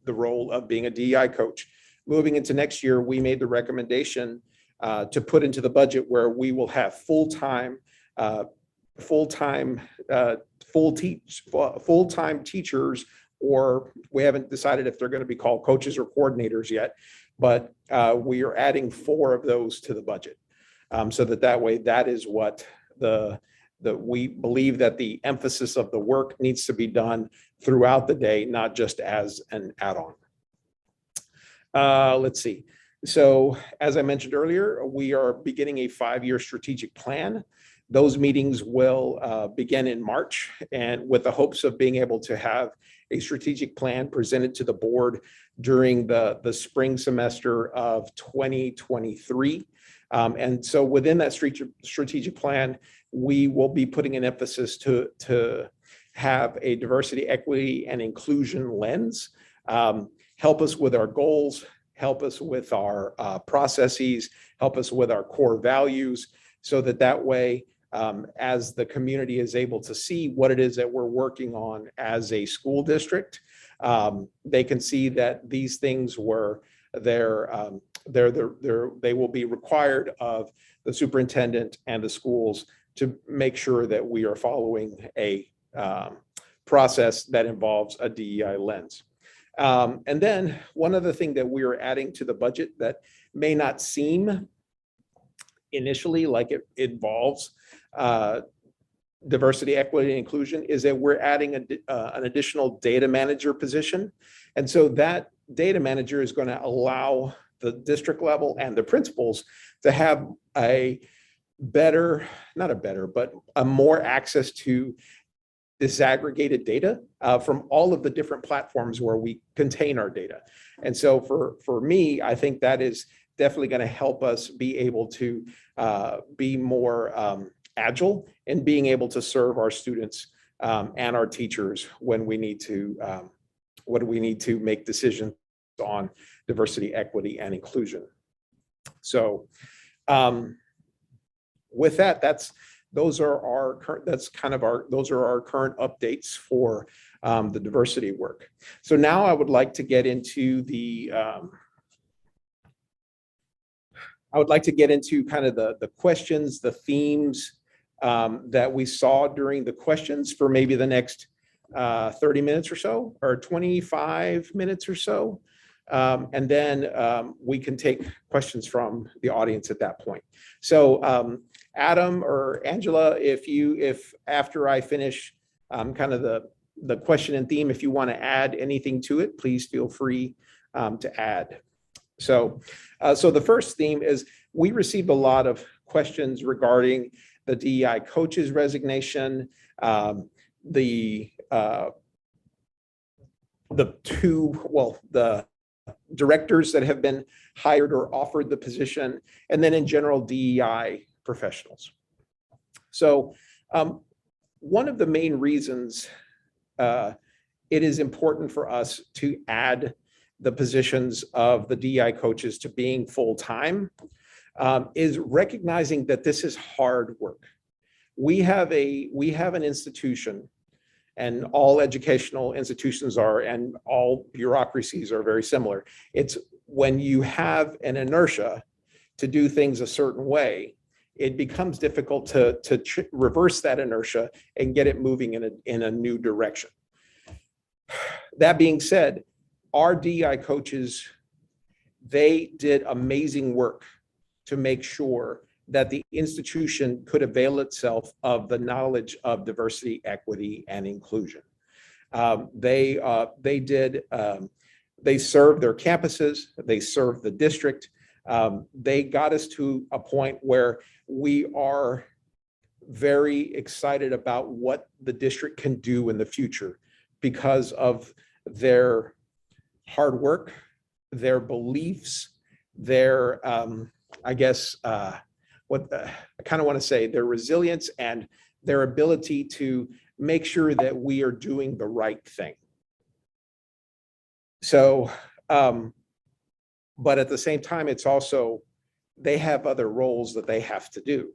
the role of being a DEI coach. Moving into next year, we made the recommendation to put into the budget where we will have full-time teachers, or we haven't decided if they're going to be called coaches or coordinators yet, but we are adding 4 of those to the budget. So that way, that is what we believe that the emphasis of the work needs to be done throughout the day, not just as an add-on. Let's see. So as I mentioned earlier, we are beginning a 5-year strategic plan. Those meetings will begin in March, and with the hopes of being able to have a strategic plan presented to the board during the spring semester of 2023. And so within that strategic plan, we will be putting an emphasis to have a diversity, equity, and inclusion lens, help us with our goals, help us with our processes, help us with our core values, so that way, as the community is able to see what it is that we're working on as a school district, they can see that these things they will be required of the superintendent and the schools to make sure that we are following a process that involves a DEI lens. And then one other thing that we are adding to the budget that may not seem initially like it involves diversity, equity, and inclusion is that we're adding an additional data manager position. And so that data manager is going to allow the district level and the principals to have more access to disaggregated data from all of the different platforms where we contain our data. And so for me, I think that is definitely going to help us be able to be more agile in being able to serve our students and our teachers when we need to make decisions on diversity, equity, and inclusion. So with that, those are our current updates for the diversity work. So now I would like to get into kind of the questions, the themes that we saw during the questions for maybe the next 30 minutes or so, or 25 minutes or so. And then we can take questions from the audience at that point. So Adam or Angela, if after I finish kind of the question and theme, if you want to add anything to it, please feel free to add. So the first theme is we received a lot of questions regarding the DEI coach's resignation, the directors that have been hired or offered the position, and then in general DEI professionals. So one of the main reasons it is important for us to add the positions of the DEI coaches to being full-time is recognizing that this is hard work. We have an institution, and all educational institutions are, and all bureaucracies are very similar. It's when you have an inertia to do things a certain way, it becomes difficult to reverse that inertia and get it moving in a new direction. That being said, our DEI coaches, they did amazing work to make sure that the institution could avail itself of the knowledge of diversity, equity, and inclusion. They served their campuses, they served the district. They got us to a point where we are very excited about what the district can do in the future because of their hard work, their beliefs, their, I kind of want to say their resilience and their ability to make sure that we are doing the right thing. So, but at the same time, it's also, they have other roles that they have to do.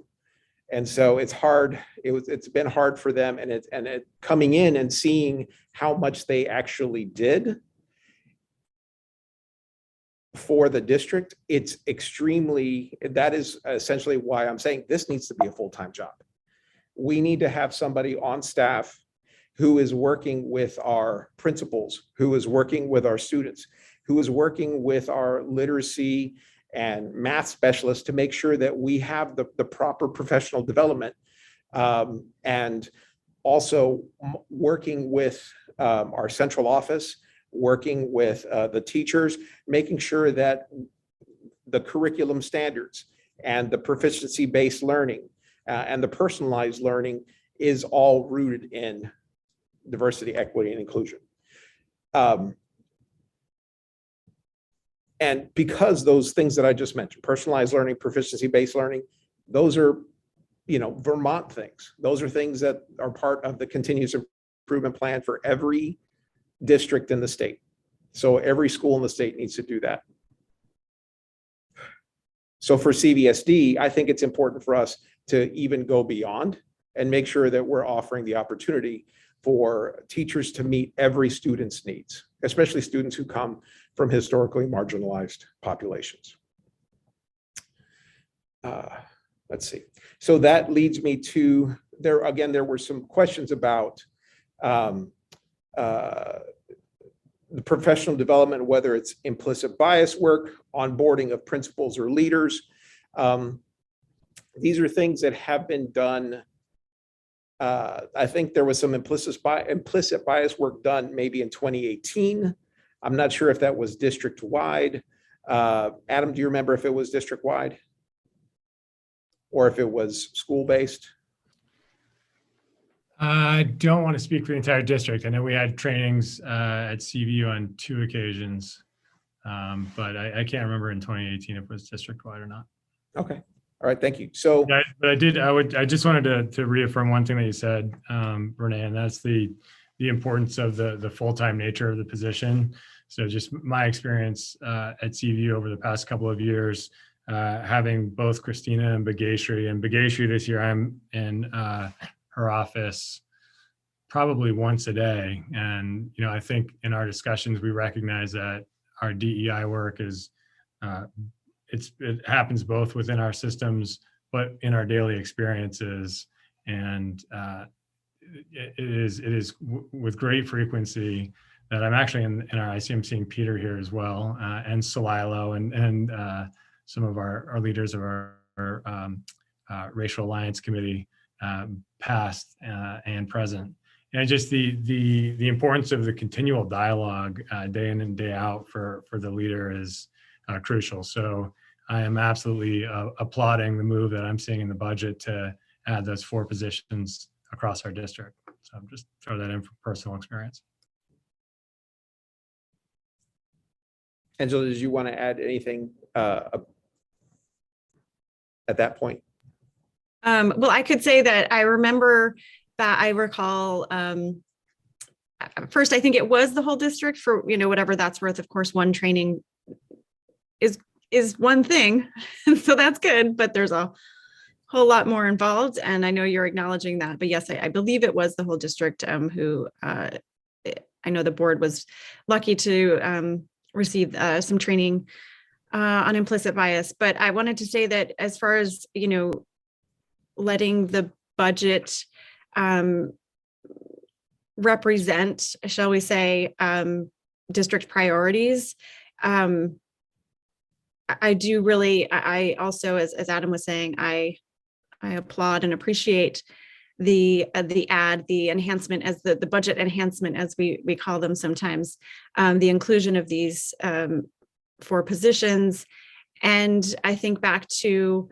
And so it's hard, it's been hard for them, and it coming in and seeing how much they actually did, for the district, it's extremely, that is essentially why I'm saying this needs to be a full-time job. We need to have somebody on staff who is working with our principals, who is working with our students, who is working with our literacy and math specialists to make sure that we have the proper professional development, and also working with our central office, working with the teachers, making sure that the curriculum standards and the proficiency-based learning and the personalized learning is all rooted in diversity, equity, and inclusion. And because those things that I just mentioned, personalized learning, proficiency-based learning, those are, Vermont things. Those are things that are part of the continuous improvement plan for every district in the state. So every school in the state needs to do that. So for Cvsd, I think it's important for us to even go beyond and make sure that we're offering the opportunity for teachers to meet every student's needs, especially students who come from historically marginalized populations. Let's see. So that leads me to, there were some questions about the professional development, whether it's implicit bias work, onboarding of principals or leaders. These are things that have been done. I think there was some implicit bias work done maybe in 2018. I'm not sure if that was district-wide. Adam, do you remember if it was district-wide or if it was school-based? I don't want to speak for the entire district. I know we had trainings at CVU on 2 occasions, but I can't remember in 2018 if it was district-wide or not. Okay. All right. Thank you. So, but I just wanted to reaffirm one thing that you said, Renee, and that's the importance of the full-time nature of the position. So just my experience at CVU over the past couple of years, having both Christina and Bhageshri this year, I'm in her office probably once a day. And, I think in our discussions, we recognize that our DEI work is, it happens both within our systems, but in our daily experiences. And it is with great frequency that I'm actually in our, I see I'm seeing Peter here as well, and Salilo and some of our leaders of our Racial Alliance Committee, past and present. And just the importance of the continual dialogue day in and day out for the leader is crucial. So I am absolutely applauding the move that I'm seeing in the budget to add those 4 positions across our district. So I'm just throw that in from personal experience. Angela, did you want to add anything at that point? Well, I could say that I recall, first, I think it was the whole district for, whatever that's worth. Of course, one training is one thing, so that's good, but there's a whole lot more involved. And I know you're acknowledging that, but yes, I believe it was the whole district who I know the board was lucky to receive some training on implicit bias. But I wanted to say that as far as, letting the budget represent, shall we say, district priorities, I do really, I also, as Adam was saying, I applaud and appreciate the enhancement, as the budget enhancement, as we call them sometimes, the inclusion of these 4 positions. And I think back to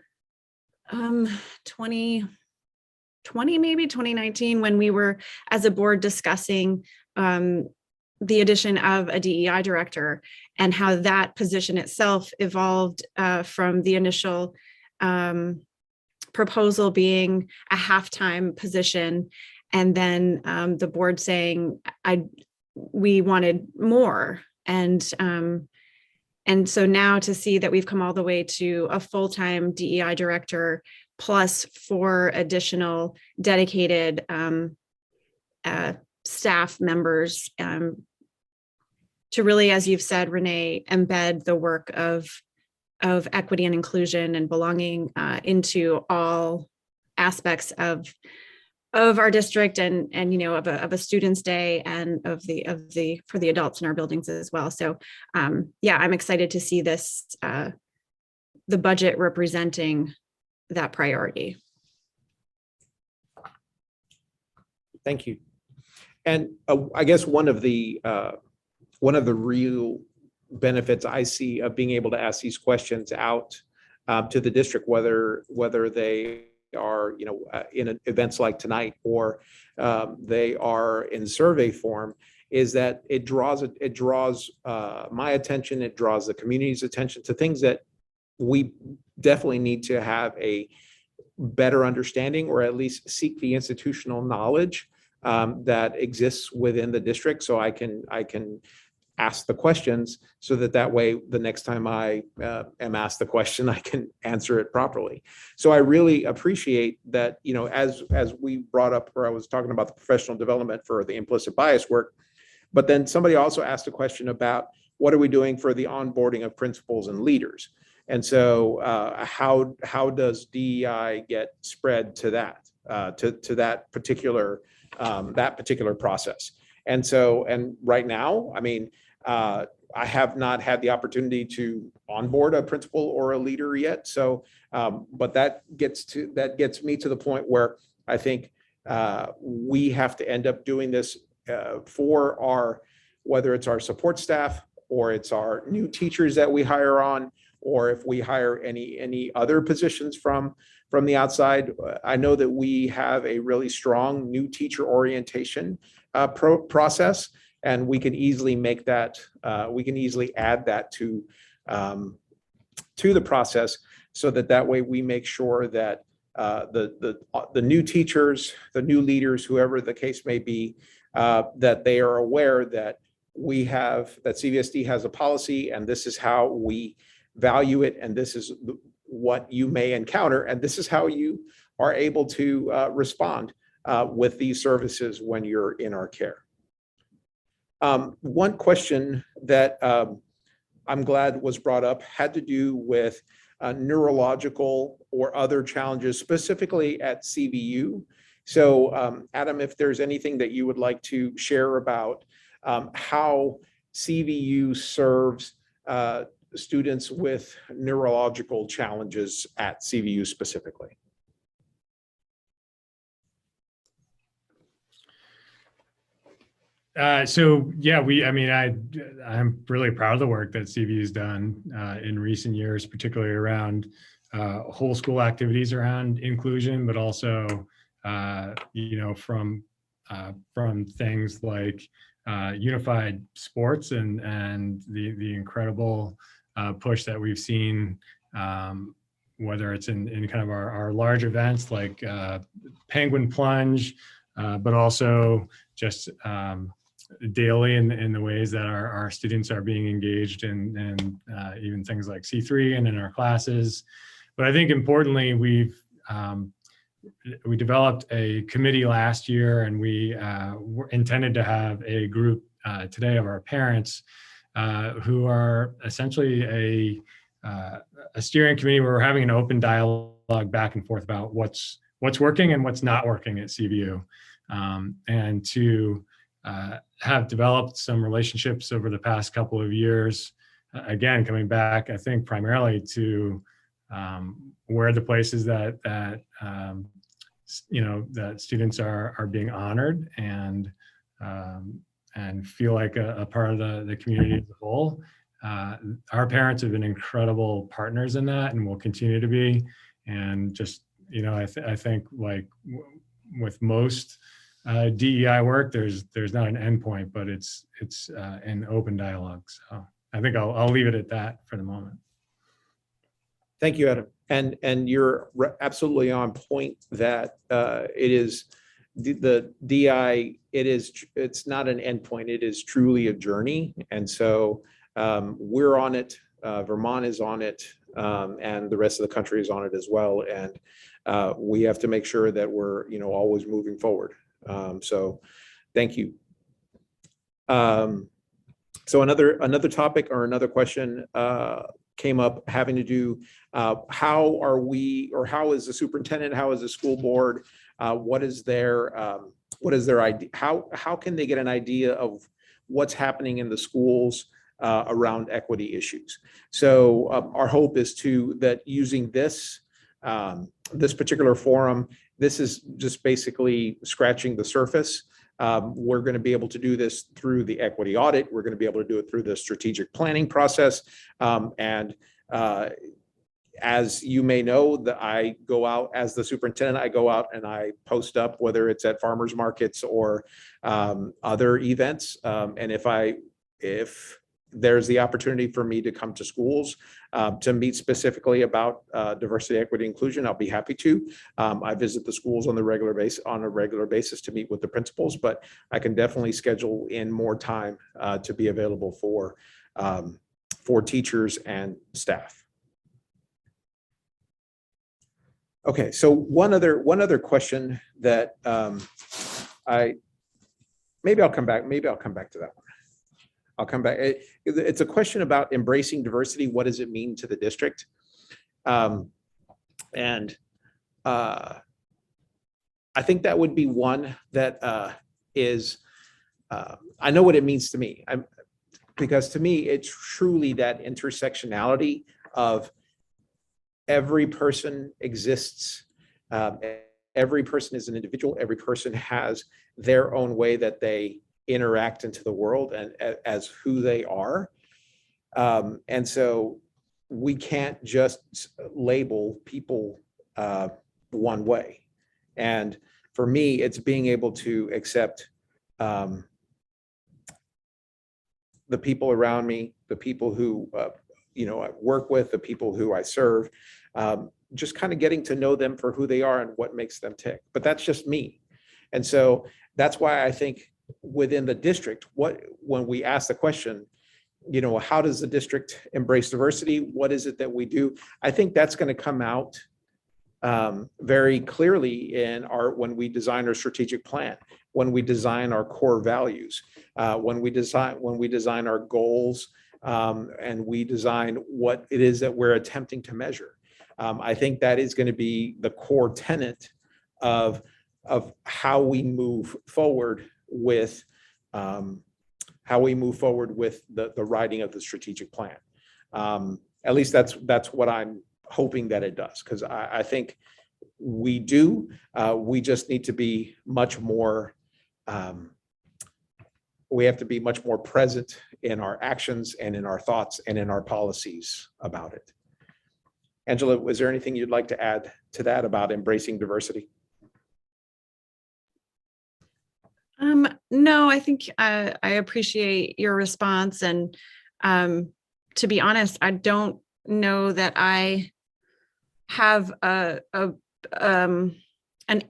2020, maybe 2019, when we were as a board discussing the addition of a DEI director and how that position itself evolved from the initial proposal being a half-time position, and then the board saying we wanted more. And so now to see that we've come all the way to a full-time DEI director plus 4 additional dedicated staff members really, as you've said, Renee, embed the work of equity and inclusion and belonging into all aspects of our district and of a student's day and of the for the adults in our buildings as well. So yeah, I'm excited to see this the budget representing that priority. Thank you. And I guess one of the real benefits I see of being able to ask these questions out to the district, whether they are in events like tonight or they are in survey form, is that it draws my attention, it draws the community's attention to things that we definitely need to have a better understanding, or at least seek the institutional knowledge that exists within the district, so I can ask the questions, so that way the next time I am asked the question, I can answer it properly. So I really appreciate that, as we brought up, or I was talking about the professional development for the implicit bias work, but then somebody also asked a question about what are we doing for the onboarding of principals and leaders. And so how does DEI get spread to that, to that particular process? And so, and right now, I mean, I have not had the opportunity to onboard a principal or a leader yet. So, but that gets me to the point where I think we have to end up doing this for whether it's our support staff or it's our new teachers that we hire on, or if we hire any other positions from the outside. I know that we have a really strong new teacher orientation process, and we can easily make that, we can easily add that to the process, so that way we make sure that the new teachers, the new leaders, whoever the case may be, that they are aware that that Cvsd has a policy, and this is how we value it, and this is what you may encounter, and this is how you are able to respond with these services when you're in our care. One question that I'm glad was brought up had to do with neurological or other challenges, specifically at CVU. So Adam, if there's anything that you would like to share about how CVU serves students with neurological challenges at CVU specifically. So yeah, I'm really proud of the work that CVU's done in recent years, particularly around whole school activities around inclusion, but also from things like unified sports and the incredible push that we've seen, whether it's in kind of our large events like Penguin Plunge, but also just daily in the ways that our students are being engaged in even things like C3 and in our classes. But I think importantly, we developed a committee last year, and we intended to have a group today of our parents who are essentially a steering committee where we're having an open dialogue back and forth about what's working and what's not working at CVU, and to have developed some relationships over the past couple of years. Again, coming back, I think primarily to where the places that students are being honored and feel like a part of the community as a whole. Our parents have been incredible partners in that, and will continue to be. And just I think like with most DEI work, there's not an endpoint, but it's an open dialogue. So I think I'll leave it at that for the moment. Thank you, Adam. And you're absolutely on point that it is the DEI. It's not an endpoint. It is truly a journey. And so we're on it. Vermont is on it, and the rest of the country is on it as well. And we have to make sure that we're always moving forward. So thank you. So another topic or another question came up having to do, how are we, or how is the superintendent, how is the school board, what is their idea? How can they get an idea of what's happening in the schools around equity issues? So our hope is that using this particular forum, this is just basically scratching the surface. We're going to be able to do this through the equity audit. We're going to be able to do it through the strategic planning process. As you may know, I go out as the superintendent, I go out and I post up, whether it's at farmers markets or other events. And if there's the opportunity for me to come to schools to meet specifically about diversity, equity, inclusion, I'll be happy to. I visit the schools on a regular basis to meet with the principals, but I can definitely schedule in more time to be available for teachers and staff. Okay, so one other question that maybe I'll come back to that one. I'll come back. It's a question about embracing diversity. What does it mean to the district? I think that would be one that is, I know what it means to me. Because to me, it's truly that intersectionality of every person exists. Every person is an individual. Every person has their own way that they interact into the world and as who they are. And so we can't just label people one way. And for me, it's being able to accept the people around me, the people who I work with, the people who I serve, just kind of getting to know them for who they are and what makes them tick. But that's just me. And so that's why I think within the district, when we ask the question, how does the district embrace diversity? What is it that we do? I think that's going to come out very clearly when we design our strategic plan, when we design our core values, when we design our goals, and we design what it is that we're attempting to measure. I think that is going to be the core tenet of how we move forward with the writing of the strategic plan. At least that's what I'm hoping that it does, because I think we do. We just need to be much more. We have to be much more present in our actions and in our thoughts and in our policies about it. Angela, was there anything you'd like to add to that about embracing diversity? No, I think I appreciate your response. And to be honest, I don't know that I have an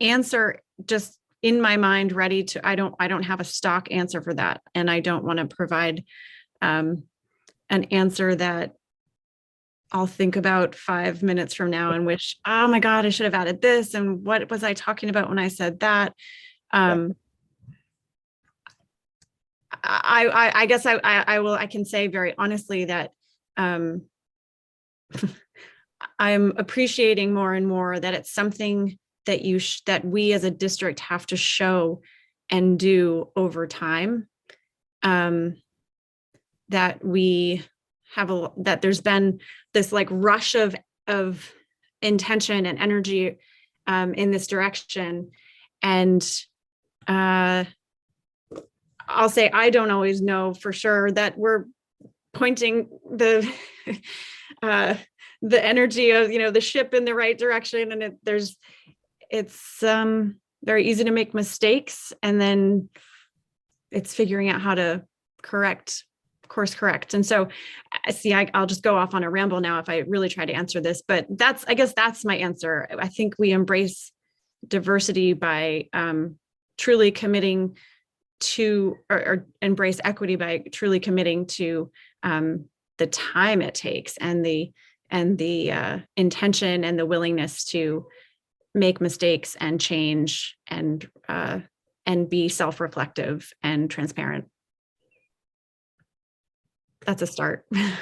answer just in my mind ready to. I don't have a stock answer for that. And I don't want to provide an answer that I'll think about 5 minutes from now and wish, oh my God, I should have added this. And what was I talking about when I said that? I guess I can say very honestly that I'm appreciating more and more that it's something that that we as a district have to show and do over time. That we have that there's been this like rush of intention and energy in this direction, and I'll say I don't always know for sure that we're pointing the energy of the ship in the right direction, and it's very easy to make mistakes, and then it's figuring out how to course correct. And so see, I'll just go off on a ramble now if I really try to answer this, but I guess that's my answer. I think we embrace diversity by truly committing to, or embrace equity by truly committing to the time it takes and the intention and the willingness to make mistakes and change and be self-reflective and transparent. that's a start. Yeah,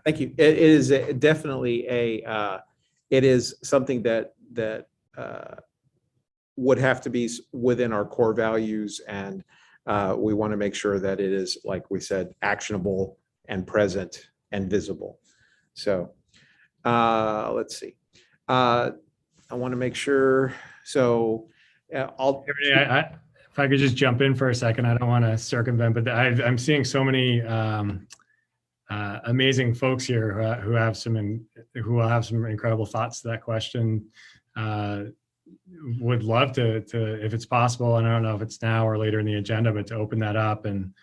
thank you. It is definitely it is something that would have to be within our core values, and we want to make sure that it is, like we said, actionable and present and visible. So let's see. I want to make sure. So if I could just jump in for a second, I don't want to circumvent, but I'm seeing so many amazing folks here who will have some incredible thoughts to that question. Would love to, if it's possible, and I don't know if it's now or later in the agenda, but to open that up and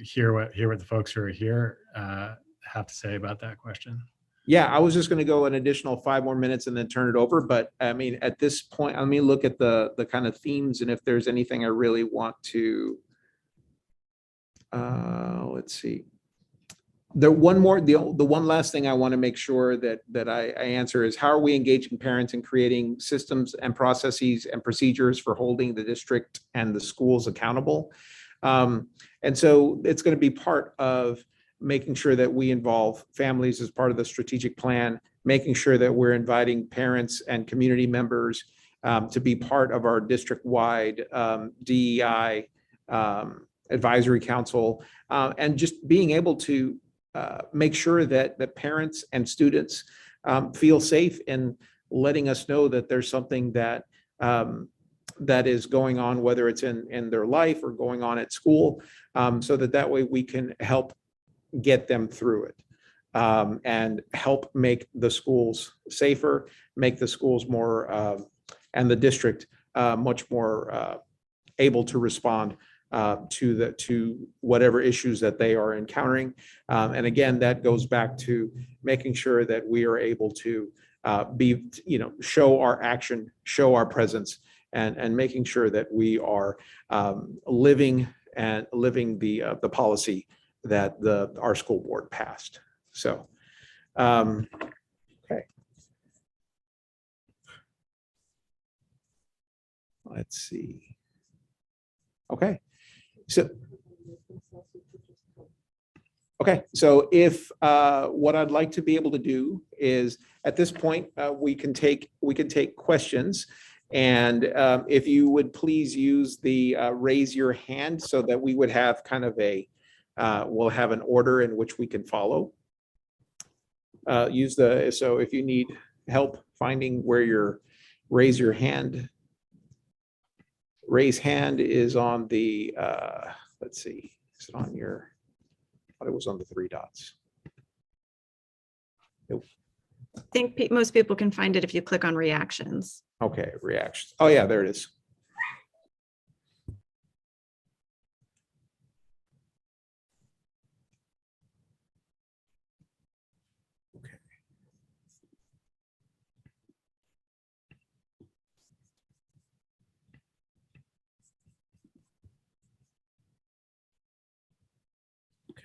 hear what the folks who are here have to say about that question. Yeah, I was just going to go an additional 5 more minutes and then turn it over. But I mean, at this point, let me look at the kind of themes, and if there's anything I really want to, let's see. The one last thing I want to make sure that I answer is, how are we engaging parents in creating systems and processes and procedures for holding the district and the schools accountable? And so it's going to be part of making sure that we involve families as part of the strategic plan, making sure that we're inviting parents and community members to be part of our district-wide DEI advisory council, and just being able to make sure that the parents and students feel safe in letting us know that there's something that that is going on, whether it's in their life or going on at school, so that way we can help get them through it, and help make the schools safer, make the schools more and the district much more able to respond to whatever issues that they are encountering. And again, that goes back to making sure that we are able to show our action, show our presence, and making sure that we are living the policy that our school board passed. So, okay. Let's see. Okay. So if what I'd like to be able to do is, at this point, we can take questions, and if you would please use the raise your hand, so that we would have kind of we'll have an order in which we can follow. So if you need help finding where your raise hand is on the, let's see, is it on your, I thought it was on the 3 dots. Nope. I think most people can find it if you click on reactions. Okay, reactions. Oh yeah, there it is.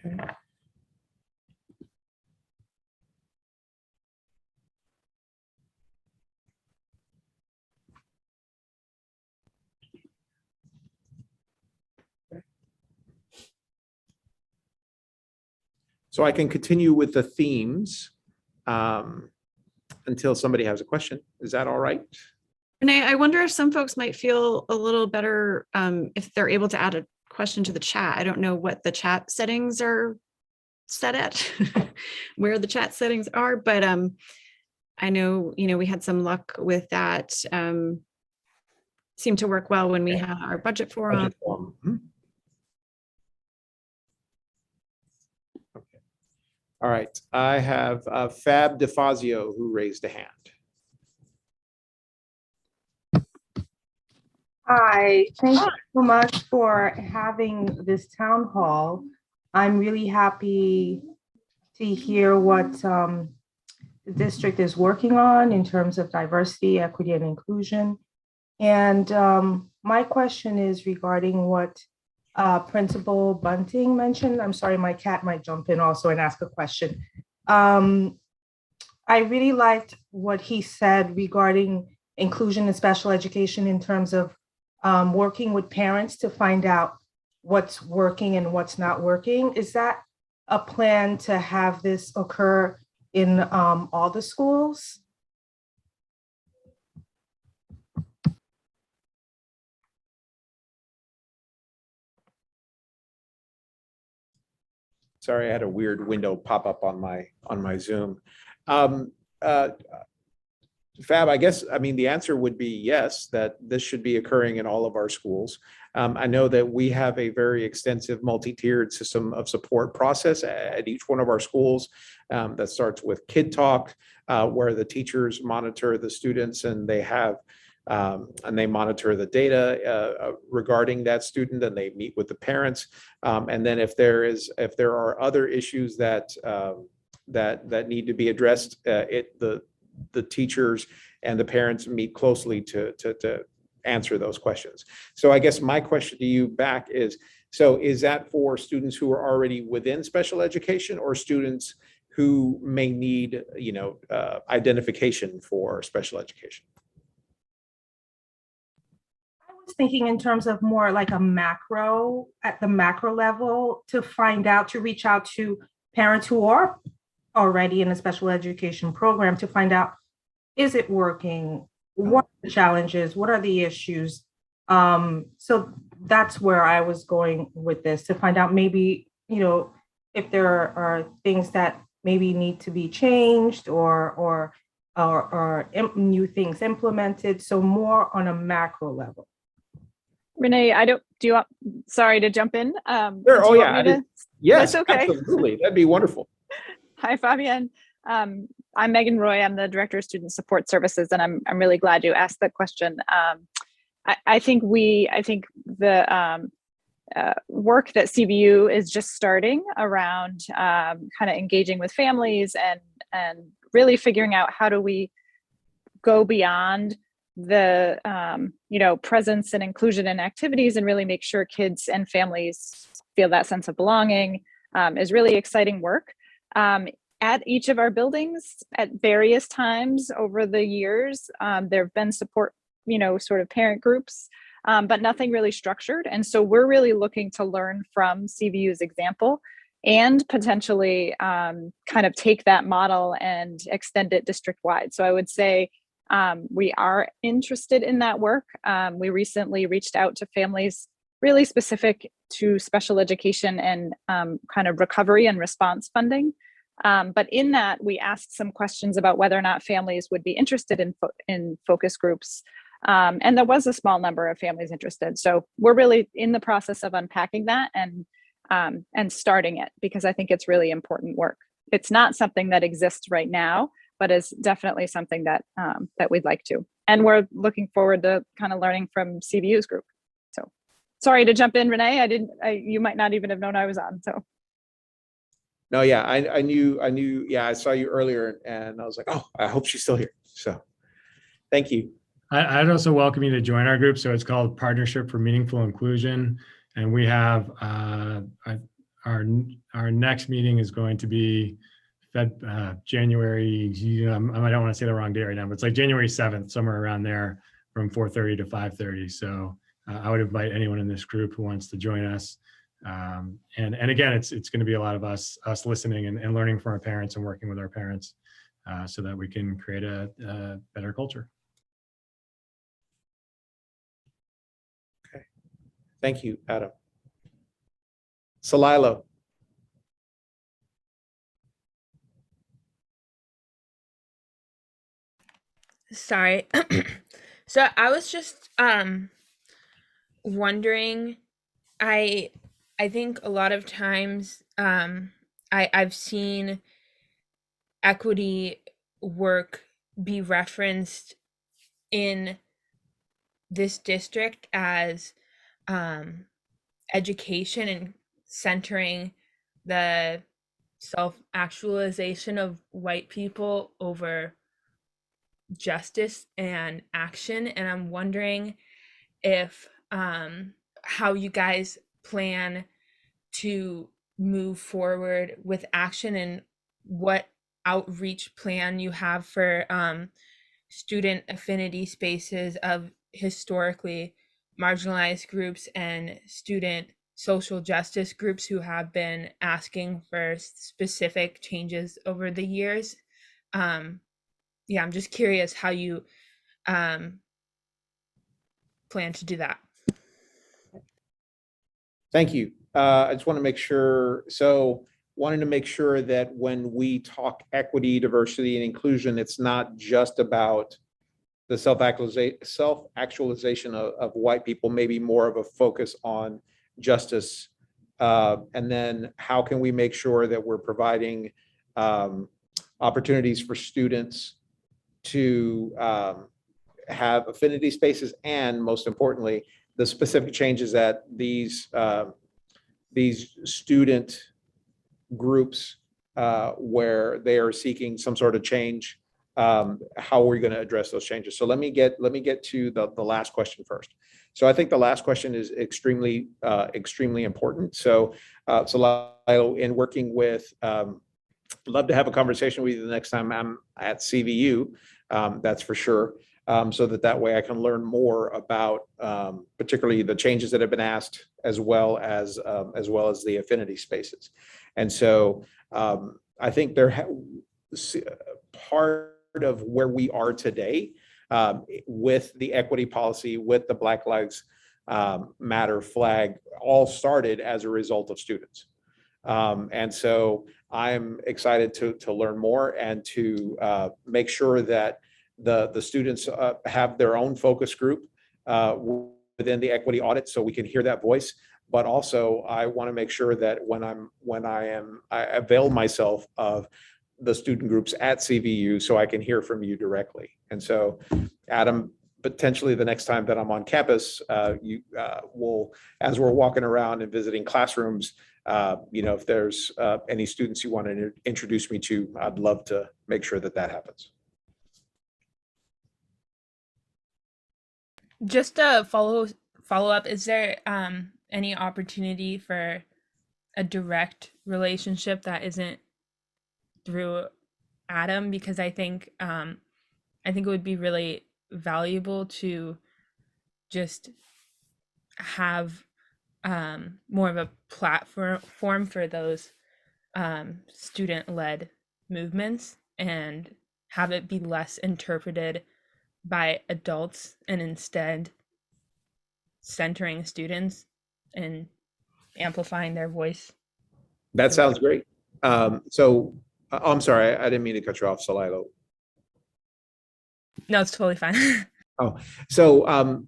Okay. So I can continue with the themes until somebody has a question. Is that all right? And I wonder if some folks might feel a little better if they're able to add a question to the chat. I don't know what the chat settings are set at, where the chat settings are, but I know, we had some luck with that. Seemed to work well when we had our budget forum. Mm-hmm. Okay. All right. I have Fab DeFazio who raised a hand. Hi, thank you so much for having this town hall. I'm really happy to hear what the district is working on in terms of diversity, equity, and inclusion. And my question is regarding what Principal Bunting mentioned. I'm sorry, my cat might jump in also and ask a question. I really liked what he said regarding inclusion and special education in terms of working with parents to find out what's working and what's not working. Is that a plan to have this occur in all the schools? Sorry, I had a weird window pop up on my Zoom. Um, uh, Fab, I guess, I mean, the answer would be yes, that this should be occurring in all of our schools. I know that we have a very extensive multi-tiered system of support process at each one of our schools that starts with Kid Talk, where the teachers monitor the students and they monitor the data regarding that student, and they meet with the parents. And then if there are other issues that need to be addressed, the teachers and the parents meet closely to answer those questions. So I guess my question to you back is, so is that for students who are already within special education or students who may need, identification for special education? I was thinking in terms of more like at the macro level, to reach out to parents who are already in a special education program to find out, is it working? What are the challenges? What are the issues? So that's where I was going with this, to find out maybe, if there are things that maybe need to be changed or new things implemented. So more on a macro level. Renee, sorry to jump in. Sure. Oh yeah. Yes, That's okay. Absolutely. That'd be wonderful. Hi, Fabienne. I'm Megan Roy. I'm the Director of Student Support Services, and I'm really glad you asked that question. I think the work that CVU is just starting around kind of engaging with families and really figuring out how do we go beyond the presence and inclusion in activities and really make sure kids and families feel that sense of belonging is really exciting work. At each of our buildings at various times over the years, there have been support, sort of parent groups, but nothing really structured. And so we're really looking to learn from CVU's example and potentially kind of take that model and extend it district-wide. So I would say we are interested in that work. We recently reached out to families really specific to special education and kind of recovery and response funding. But in that, we asked some questions about whether or not families would be interested in focus groups. And there was a small number of families interested. So we're really in the process of unpacking that and starting it, because I think it's really important work. It's not something that exists right now, but is definitely something that we'd like to. And we're looking forward to kind of learning from CVU's group. So sorry to jump in, Renee. You might not even have known I was on, so. No, yeah, I knew, yeah, I saw you earlier and I was like, oh, I hope she's still here. So thank you. I'd also welcome you to join our group. So it's called Partnership for Meaningful Inclusion. And we have our next meeting is going to be January, I don't want to say the wrong date right now, but it's like January 7th, somewhere around there from 4:30 to 5:30. So I would invite anyone in this group who wants to join us. And again, it's going to be a lot of us listening and learning from our parents and working with our parents so that we can create a better culture. Okay. Thank you, Adam. Salilo. Sorry. So I was just wondering, I think a lot of times I've seen equity work be referenced in this district as education and centering the self-actualization of white people over justice and action. And I'm wondering if how you guys plan to move forward with action and what outreach plan you have for student affinity spaces of historically marginalized groups and student social justice groups who have been asking for specific changes over the years. Yeah, I'm just curious how you plan to do that. Thank you. I just want to make sure, wanting to make sure that when we talk equity, diversity, and inclusion, it's not just about the self-actualization of white people, maybe more of a focus on justice. And then how can we make sure that we're providing opportunities for students to have affinity spaces, and most importantly, the specific changes that these student groups where they are seeking some sort of change, how are we going to address those changes? So let me get to the last question first. So I think the last question is extremely important. So Lilo, in working with, love to have a conversation with you the next time I'm at CVU, that's for sure. So that way I can learn more about particularly the changes that have been asked, as well as the affinity spaces. And so I think part of where we are today with the equity policy, with the Black Lives Matter flag, all started as a result of students. And so I'm excited to learn more and to make sure that the students have their own focus group within the equity audit, so we can hear that voice. But also, I want to make sure that when I avail myself of the student groups at CVU, so I can hear from you directly. And so, Adam, potentially the next time that I'm on campus, you will, as we're walking around and visiting classrooms, if there's any students you want to introduce me to, I'd love to make sure that happens. Just a follow up, is there any opportunity for a direct relationship that isn't through Adam? Because I think it would be really valuable to just have more of a platform for those student-led movements, and have it be less interpreted by adults and instead centering students and amplifying their voice. That sounds great. So I'm sorry, I didn't mean to cut you off, Salilo. No, it's totally fine. Oh, so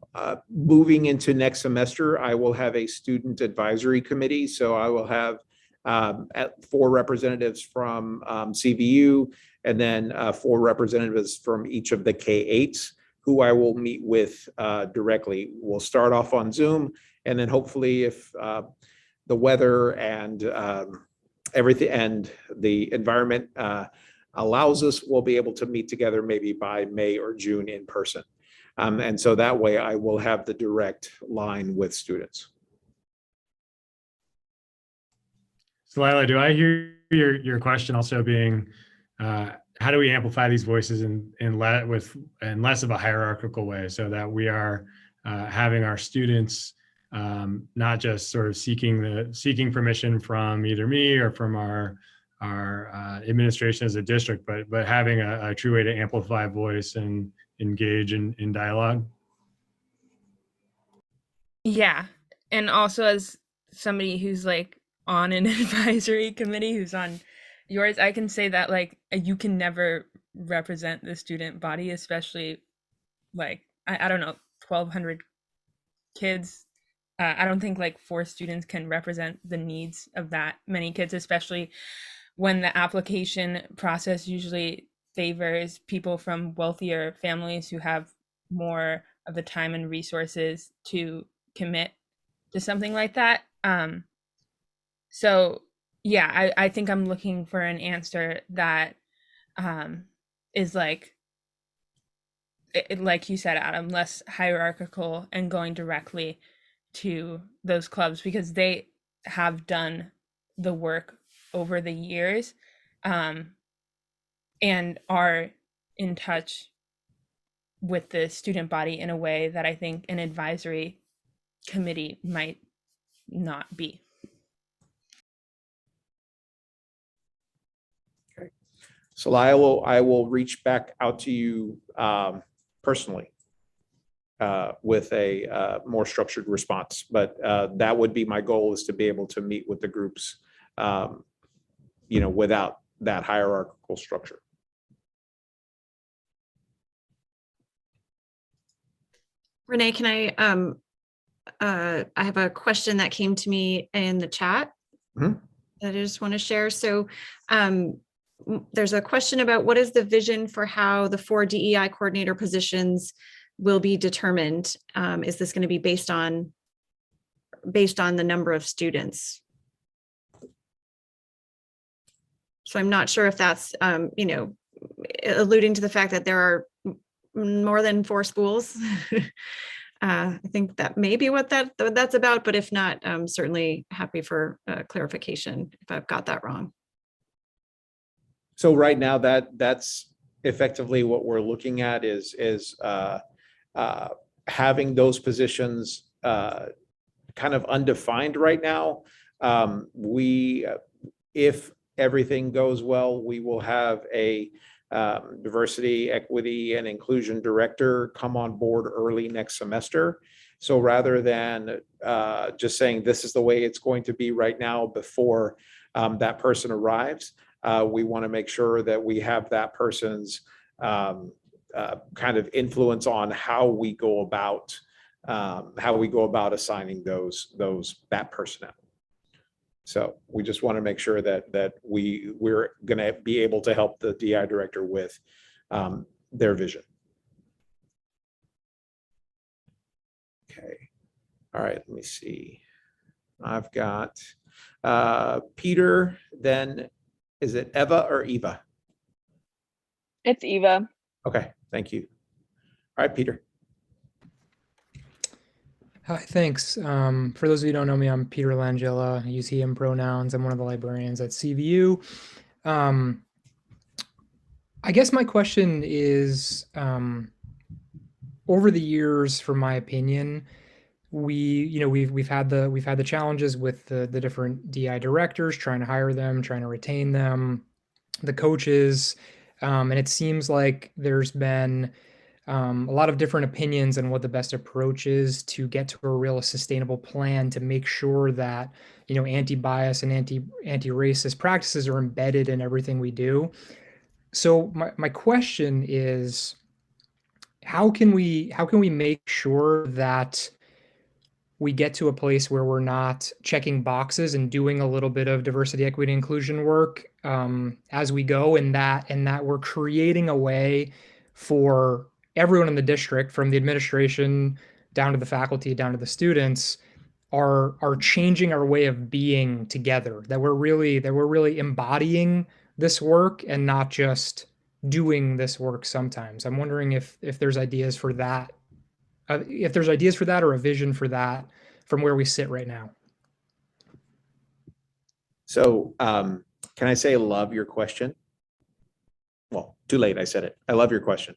moving into next semester, I will have a student advisory committee. So I will have 4 representatives from CVU, and then 4 representatives from each of the K-8s, who I will meet with directly. We'll start off on Zoom, and then hopefully, if the weather and everything and the environment allows us, we'll be able to meet together maybe by May or June in person. And so that way I will have the direct line with students. So Lila, do I hear your question also being, how do we amplify these voices in less of a hierarchical way, so that we are having our students not just sort of seeking permission from either me or from our administration as a district, but having a true way to amplify voice and engage in dialogue? Yeah. And also, as somebody who's like on an advisory committee, who's on yours, I can say that like you can never represent the student body, especially like I don't know, 1,200 kids. I don't think like 4 students can represent the needs of that many kids, especially when the application process usually favors people from wealthier families who have more of the time and resources to commit to something like that. So yeah, I think I'm looking for an answer that is like you said, Adam, less hierarchical and going directly to those clubs, because they have done the work over the years and are in touch with the student body in a way that I think an advisory committee might not be. So I will reach back out to you personally with a more structured response. But that would be my goal, is to be able to meet with the groups, without that hierarchical structure. Renee, can I have a question that came to me in the chat Mhm. that I just want to share. So there's a question about what is the vision for how the 4 DEI coordinator positions will be determined? Is this going to be based on the number of students? So I'm not sure if that's, alluding to the fact that there are more than 4 schools. I think that may be what that's about, but if not, I'm certainly happy for clarification if I've got that wrong. So right now, that's effectively what we're looking at, is having those positions kind of undefined right now. If everything goes well, we will have a diversity, equity, and inclusion director come on board early next semester. So rather than just saying this is the way it's going to be right now before that person arrives, we want to make sure that we have that person's kind of influence on how we go about assigning that personnel. So we just want to make sure that we're going to be able to help the DI director with their vision. Okay. All right. Let me see. I've got Peter. Then is it Eva or Eva? It's Eva. Okay. Thank you. All right, Peter. Hi, thanks. For those of you who don't know me, I'm Peter Langella. I use he, him pronouns. I'm one of the librarians at CVU. I guess my question is, over the years, from my opinion, we've had the challenges with the different DI directors, trying to hire them, trying to retain them, the coaches, and it seems like there's been a lot of different opinions on what the best approach is to get to a real sustainable plan to make sure that, anti-bias and anti-racist practices are embedded in everything we do. So my question is, how can we make sure that we get to a place where we're not checking boxes and doing a little bit of diversity, equity, inclusion work as we go, and that we're creating a way for everyone in the district, from the administration down to the faculty, down to the students, are changing our way of being together, that we're really embodying this work and not just doing this work sometimes. I'm wondering if there's ideas for that, or a vision for that from where we sit right now. So can I say, love your question? Well, too late, I said it. I love your question.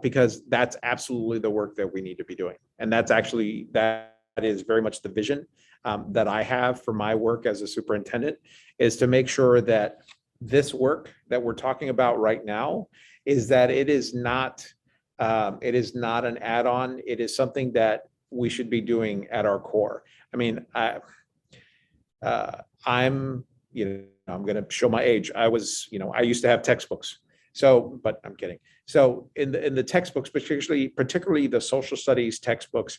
Because that's absolutely the work that we need to be doing. And that is very much the vision that I have for my work as a superintendent, is to make sure that this work that we're talking about right now is that it is not an add-on. It is something that we should be doing at our core. I mean, I'm going to show my age. I used to have textbooks. So, but I'm kidding. So in the textbooks, particularly the social studies textbooks,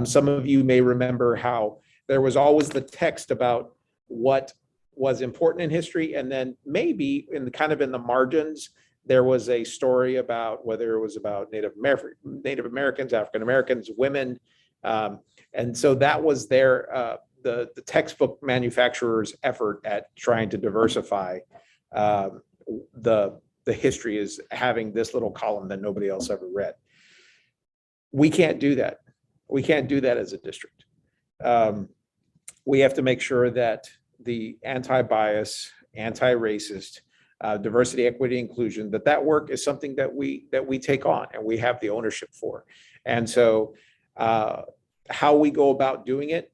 some of you may remember how there was always the text about what was important in history, and then maybe in the margins there was a story about whether it was about Native Americans, African Americans, women, and so that was the textbook manufacturer's effort at trying to diversify the history, is having this little column that nobody else ever read. We can't do that. We can't do that as a district. We have to make sure that the anti-bias, anti-racist, diversity, equity, inclusion, that work is something that we take on and we have the ownership for. And so how we go about doing it,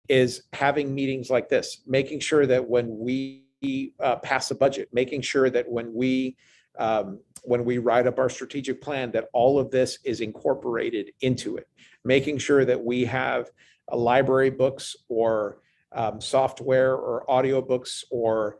is having meetings like this, making sure that when we pass a budget, making sure that when we write up our strategic plan, that all of this is incorporated into it, making sure that we have library books or software or audiobooks or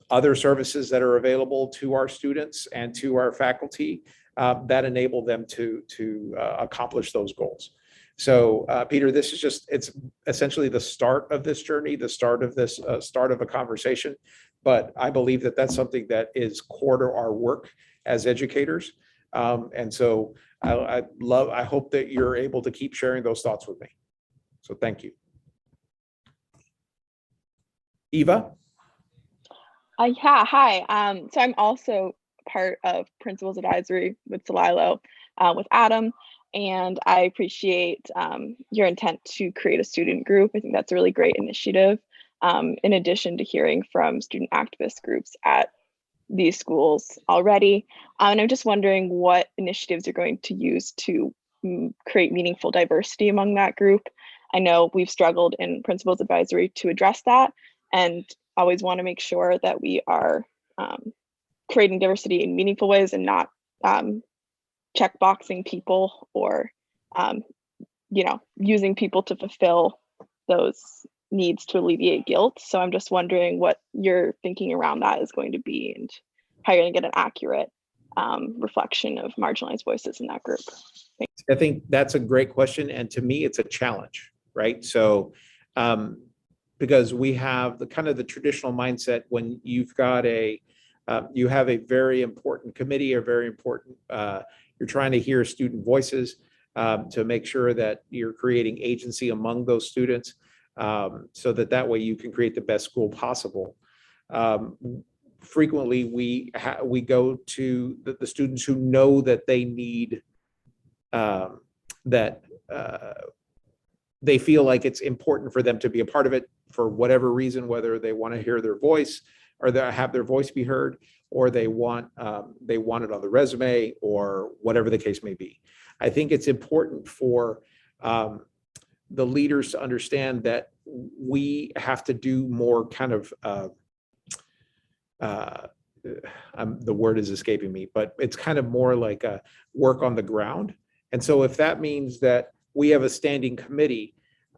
other services that are available to our students and to our faculty that enable them to accomplish those goals. So Peter, this is just, it's essentially the start of this journey, the start of this, start of a conversation. But I believe that that's something that is core to our work as educators. And so I hope that you're able to keep sharing those thoughts with me. So thank you. Eva? Yeah, hi. So I'm also part of Principals Advisory with Celilo with Adam, and I appreciate your intent to create a student group. I think that's a really great initiative, in addition to hearing from student activist groups at these schools already. And I'm just wondering what initiatives you're going to use to create meaningful diversity among that group. I know we've struggled in Principals Advisory to address that, and always want to make sure that we are creating diversity in meaningful ways and not checkboxing people or using people to fulfill those needs to alleviate guilt. So I'm just wondering what your thinking around that is going to be and how you're going to get an accurate reflection of marginalized voices in that group. Thanks. I think that's a great question. And to me, it's a challenge, right? So because we have the kind of the traditional mindset when you've got you have a very important committee or very important, you're trying to hear student voices to make sure that you're creating agency among those students so that way you can create the best school possible. Frequently, we go to the students who know that they need, they feel like it's important for them to be a part of it for whatever reason, whether they want to hear their voice or they have their voice be heard, or they want it on the resume, or whatever the case may be. I think it's important for the leaders to understand that we have to do more kind of, the word is escaping me, but it's kind of more like a work on the ground. And so if that means that we have a standing committee,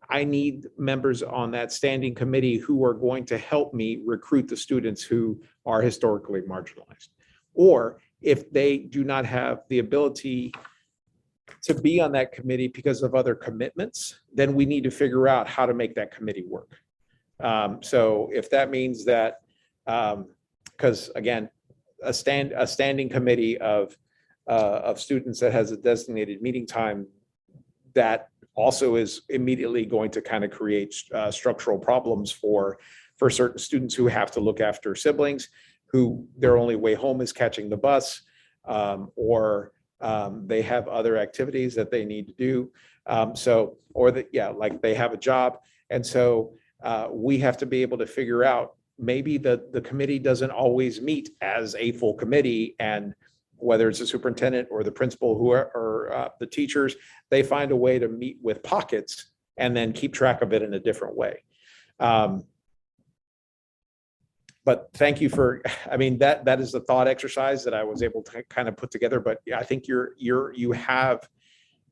I need members on that standing committee who are going to help me recruit the students who are historically marginalized. Or if they do not have the ability to be on that committee because of other commitments, then we need to figure out how to make that committee work. So if that means that, because again, a standing committee of students that has a designated meeting time, that also is immediately going to kind of create structural problems for certain students who have to look after siblings who their only way home is catching the bus, or they have other activities that they need to do. Like they have a job. And so we have to be able to figure out, maybe the committee doesn't always meet as a full committee, and whether it's the superintendent or the principal or the teachers, they find a way to meet with pockets and then keep track of it in a different way. But thank you for, I mean, that is the thought exercise that I was able to kind of put together. But I think you have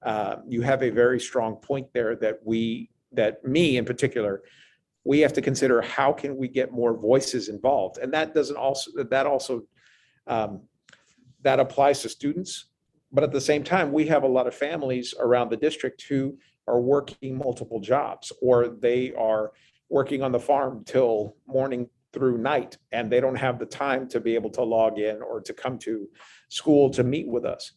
a very strong point there that me in particular, we have to consider how can we get more voices involved. And that applies to students, but at the same time, we have a lot of families around the district who are working multiple jobs, or they are working on the farm till morning through night, and they don't have the time to be able to log in or to come to school to meet with us.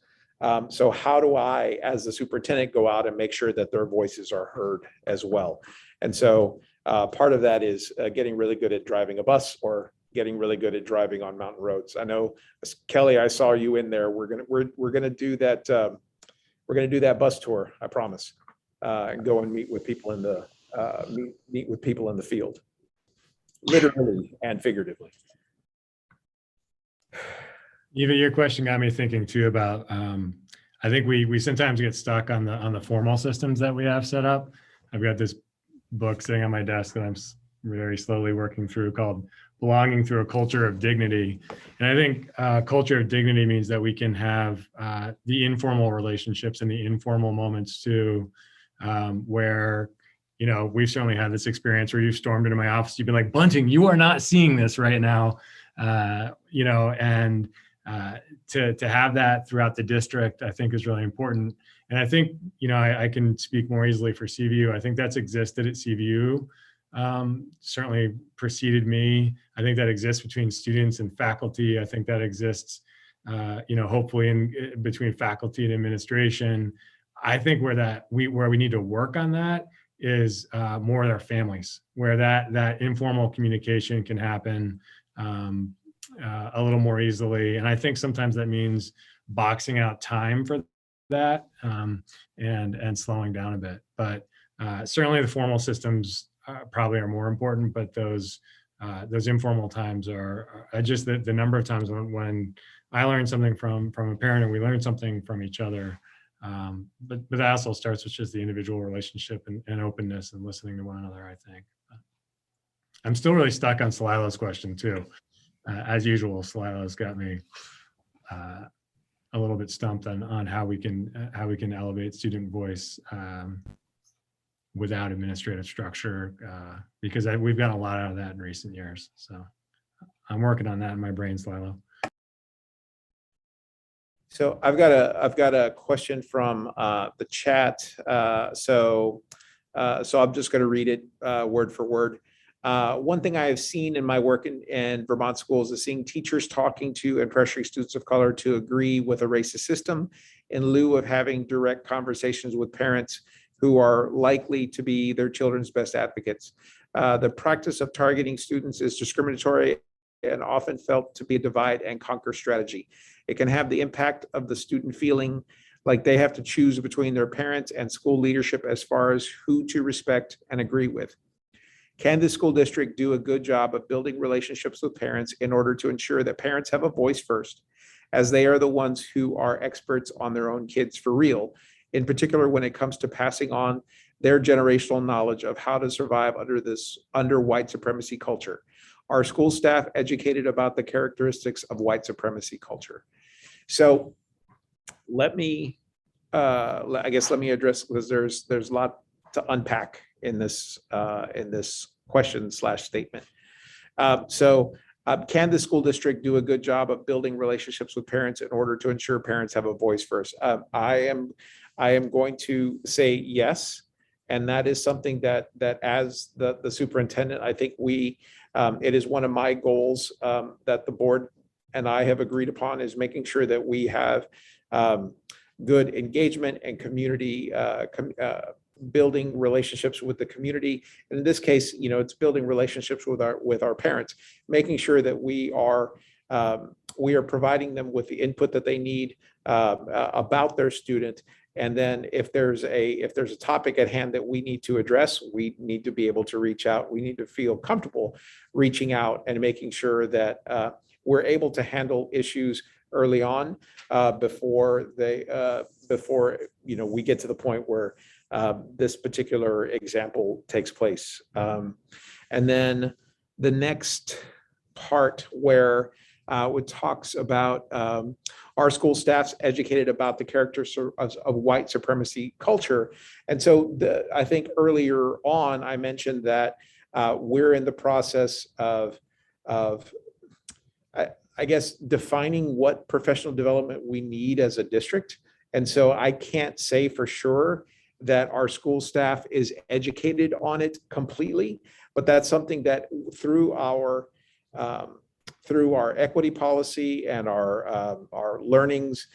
So how do I, as the superintendent, go out and make sure that their voices are heard as well? And so part of that is getting really good at driving a bus, or getting really good at driving on mountain roads. I know, Kelly, I saw you in there. We're gonna do that. We're gonna do that bus tour, I promise, and go and meet with people in the meet with people in the field, literally and figuratively. Eva, your question got me thinking too about. I think we sometimes get stuck on the formal systems that we have set up. I've got this book sitting on my desk that I'm very slowly working through called Belonging Through a Culture of Dignity. And I think culture of dignity means that we can have the informal relationships and the informal moments too, where, you know, we've certainly had this experience where you've stormed into my office, you've been like, Bunting, you are not seeing this right now, you know, and to have that throughout the district, I think is really important. And I think, you know, I can speak more easily for CVU. I think that's existed at CVU. Certainly preceded me. I think that exists between students and faculty. I think that exists, you know, hopefully in between faculty and administration. I think where we need to work on that is more with our families, where that informal communication can happen a little more easily. And I think sometimes that means boxing out time for that and slowing down a bit. But certainly the formal systems probably are more important, but those informal times are just the number of times when I learned something from a parent and we learned something from each other. But that also starts with just the individual relationship and openness and listening to one another, I think. I'm still really stuck on Salilo's question too. As usual, Salilo's got me a little bit stumped on how we can elevate student voice without administrative structure, because we've gotten a lot out of that in recent years. So I'm working on that in my brain, Salilo. So I've got a question from the chat. So I'm just going to read it word for word. One thing I have seen in my work in Vermont schools is seeing teachers talking to and pressuring students of color to agree with a racist system in lieu of having direct conversations with parents who are likely to be their children's best advocates. The practice of targeting students is discriminatory and often felt to be a divide and conquer strategy. It can have the impact of the student feeling like they have to choose between their parents and school leadership as far as who to respect and agree with. Can the school district do a good job of building relationships with parents in order to ensure that parents have a voice first, as they are the ones who are experts on their own kids for real, in particular when it comes to passing on their generational knowledge of how to survive under white supremacy culture? Are school staff educated about the characteristics of white supremacy culture? So let me address, because there's a lot to unpack in this question/statement. Can the school district do a good job of building relationships with parents in order to ensure parents have a voice first? I am going to say yes, and that is something that as the superintendent, I think it is one of my goals that the board and I have agreed upon, is making sure that we have good engagement and community building relationships with the community. And in this case, you know, it's building relationships with our parents, making sure that we are providing them with the input that they need about their student. And then if there's a topic at hand that we need to address, we need to be able to reach out. We need to feel comfortable reaching out and making sure that we're able to handle issues early on before you know, we get to the point where this particular example takes place. And then the next part where it talks about our school staff's educated about the characters of white supremacy culture. And so I think earlier on, I mentioned that we're in the process of I guess, defining what professional development we need as a district. And so I can't say for sure that our school staff is educated on it completely, but that's something that through our equity policy and our learnings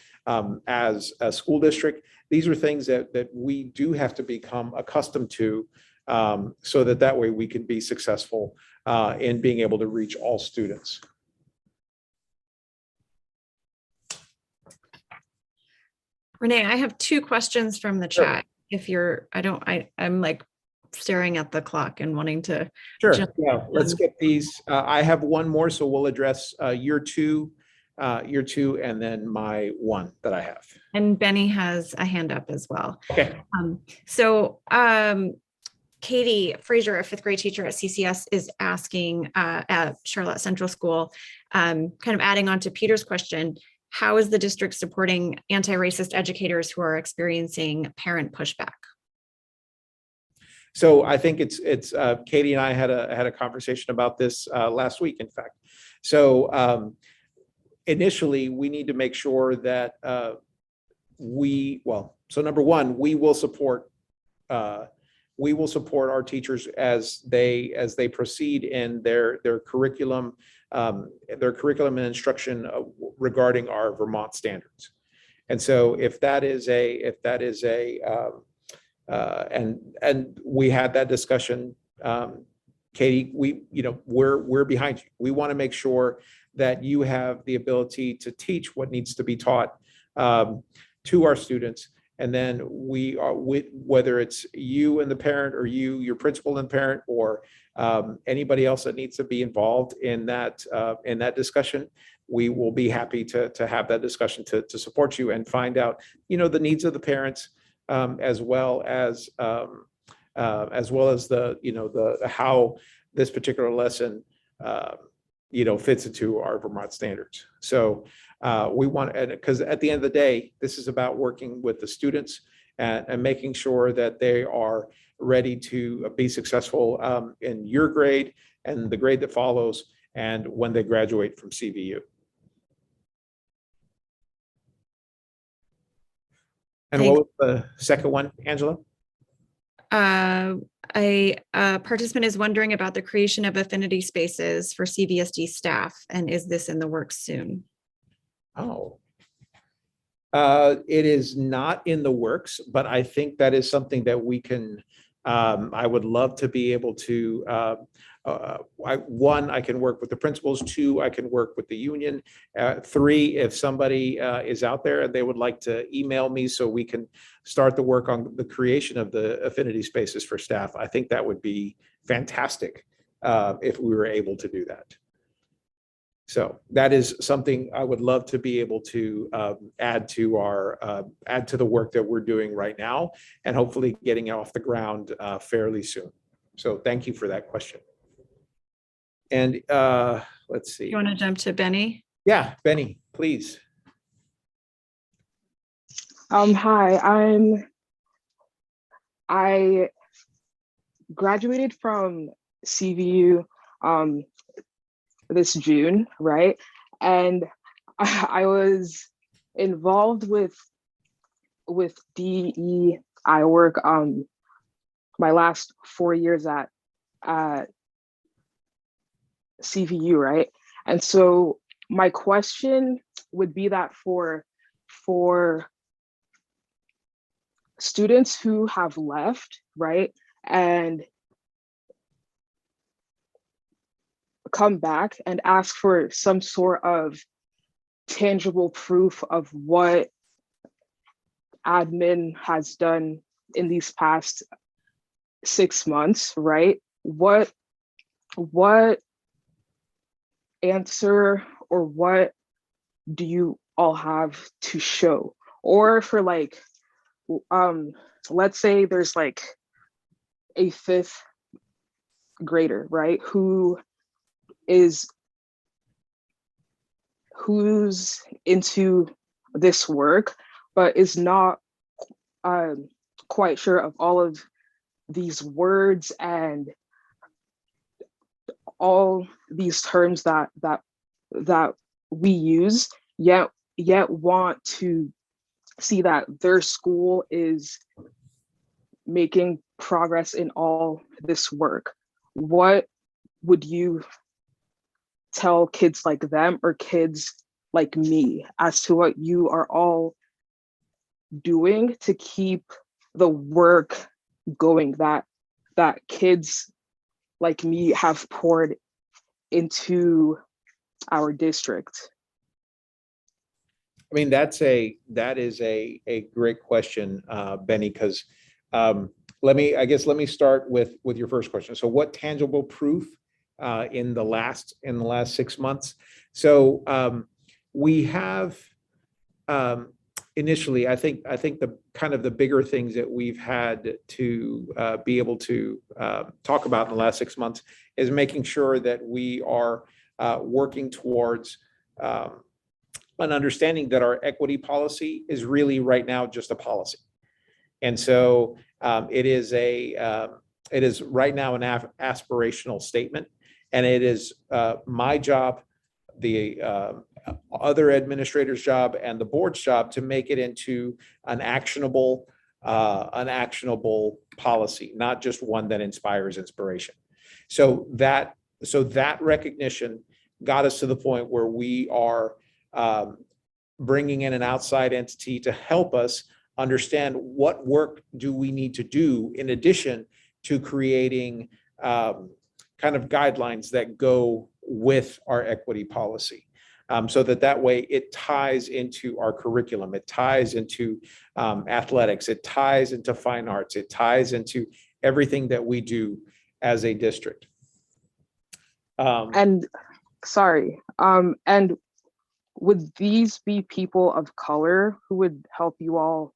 as a school district, these are things that we do have to become accustomed to, so that way we can be successful in being able to reach all students. Renee, I have two questions from the chat. If you're, I'm like staring at the clock and wanting to. Sure. Yeah, let's get these. I have one more, so we'll address your two, and then my one that I have. And Benny has a hand up as well. Okay. Katie Frazier, a 5th grade teacher at CCS, is asking at Charlotte Central School, kind of adding on to Peter's question, how is the district supporting anti-racist educators who are experiencing parent pushback? So I think it's Katie and I had a conversation about this last week, in fact. So initially, we need to make sure that so number one, we will support our teachers as they proceed in their curriculum and instruction regarding our Vermont standards. And so if that is and we had that discussion, Katie, we're behind you. We want to make sure that you have the ability to teach what needs to be taught to our students. And then we are, whether it's you and the parent, or your principal and parent, or anybody else that needs to be involved in that discussion, we will be happy to have that discussion to support you and find out, the needs of the parents, as well as the how this particular lesson fits into our Vermont standards. So we want, because at the end of the day, this is about working with the students and making sure that they are ready to be successful in your grade and the grade that follows, and when they graduate from CVU. And what was the second one, Angela? A participant is wondering about the creation of affinity spaces for Cvsd staff, and is this in the works soon? Oh, it is not in the works, but I think that is something that we can, I would love to be able to, one, I can work with the principals. 2, I can work with the union. 3, if somebody is out there and they would like to email me so we can start the work on the creation of the affinity spaces for staff, I think that would be fantastic if we were able to do that. So that is something I would love to be able to add to the work that we're doing right now, and hopefully getting it off the ground fairly soon. So thank you for that question. And let's see. You want to jump to Benny? Yeah, Benny, please. Hi, I graduated from CVU this June, right? And I was involved with DEI work my last 4 years at CVU, right? And so my question would be that for students who have left, right, and come back and ask for some sort of tangible proof of what admin has done in these past 6 months, right? What answer or what do you all have to show? Or for like, let's say there's like a 5th grader, right? Who's into this work, but is not quite sure of all of these words and all these terms that we use, yet want to see that their school is making progress in all this work. What would you tell kids like them or kids like me as to what you are all doing to keep the work going that kids like me have poured into our district? I mean, that is a great question, Benny, because let me start with your first question. So what tangible proof in the last 6 months? So we have initially, I think the kind of the bigger things that we've had to be able to talk about in the last 6 months is making sure that we are working towards an understanding that our equity policy is really right now just a policy. And so it is right now an aspirational statement, and it is my job, the other administrator's job, and the board's job to make it into an actionable policy, not just one that inspires inspiration. So that recognition got us to the point where we are bringing in an outside entity to help us understand what work do we need to do in addition to creating kind of guidelines that go with our equity policy. So that way it ties into our curriculum, it ties into athletics, it ties into fine arts, it ties into everything that we do as a district. And would these be people of color who would help you all